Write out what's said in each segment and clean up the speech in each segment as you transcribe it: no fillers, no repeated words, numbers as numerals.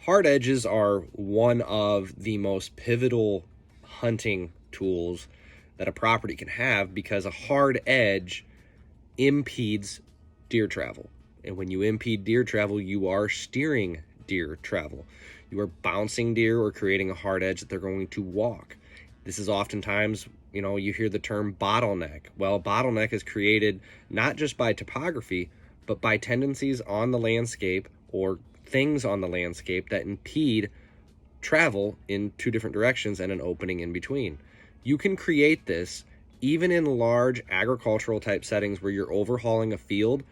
Hard edges are one of the most pivotal hunting tools that a property can have, because a hard edge impedes deer travel. And when you impede deer travel, you are steering deer travel. You are bouncing deer or creating a hard edge that they're going to walk. This is oftentimes, you hear the term bottleneck. Well, bottleneck is created not just by topography, but by tendencies on the landscape or things on the landscape that impede travel in two different directions and an opening in between. You can create this even in large agricultural type settings where you're overhauling a field.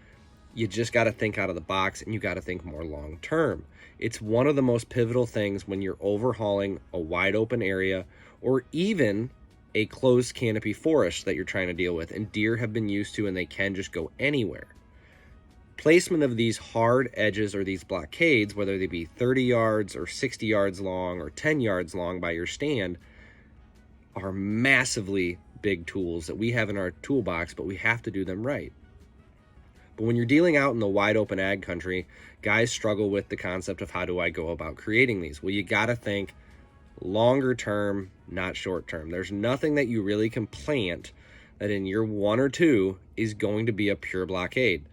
You just got to think out of the box, and you got to think more long term. It's one of the most pivotal things when you're overhauling a wide open area or even a closed canopy forest that you're trying to deal with, and deer have been used to, and they can just go anywhere. Placement of these hard edges or these blockades, whether they be 30 yards or 60 yards long or 10 yards long by your stand, are massively big tools that we have in our toolbox, but we have to do them right. But when you're dealing out in the wide open ag country, guys struggle with the concept of how do I go about creating these? Well, you got to think longer term, not short term. There's nothing that you really can plant that in year 1 or 2 is going to be a pure blockade.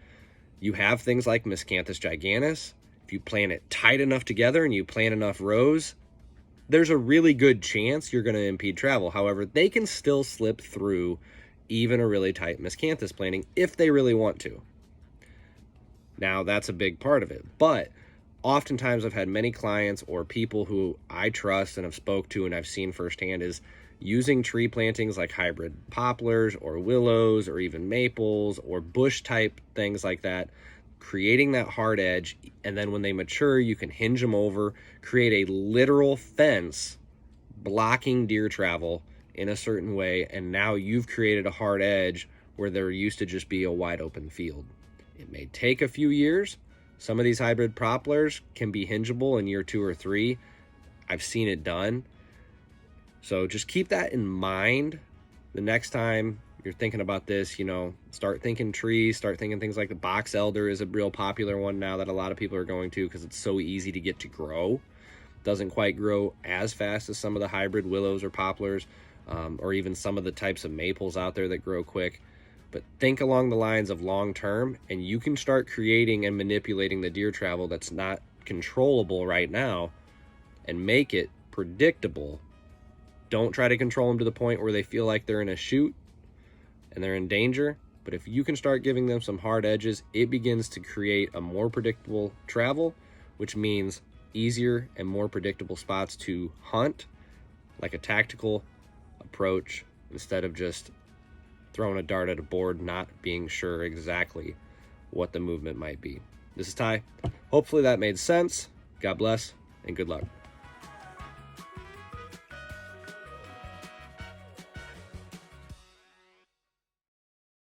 You have things like Miscanthus giganteus. If you plant it tight enough together and you plant enough rows, there's a really good chance you're going to impede travel. However, they can still slip through even a really tight Miscanthus planting if they really want to. Now, that's a big part of it. But oftentimes I've had many clients or people who I trust and have spoke to and I've seen firsthand is using tree plantings like hybrid poplars or willows or even maples or bush type things like that, creating that hard edge, and then when they mature, you can hinge them over, create a literal fence blocking deer travel in a certain way, and now you've created a hard edge where there used to just be a wide open field. It may take a few years. Some of these hybrid poplars can be hingeable in year 2 or 3. I've seen it done. So just keep that in mind the next time you're thinking about this. Start thinking trees, start thinking things like the box elder is a real popular one now that a lot of people are going to because it's so easy to get to grow. Doesn't quite grow as fast as some of the hybrid willows or poplars, or even some of the types of maples out there that grow quick. But think along the lines of long term, and you can start creating and manipulating the deer travel that's not controllable right now and make it predictable. Don't try to control them to the point where they feel like they're in a chute and they're in danger. But if you can start giving them some hard edges, it begins to create a more predictable travel, which means easier and more predictable spots to hunt, like a tactical approach, instead of just throwing a dart at a board, not being sure exactly what the movement might be. This is Ty. Hopefully that made sense. God bless and good luck.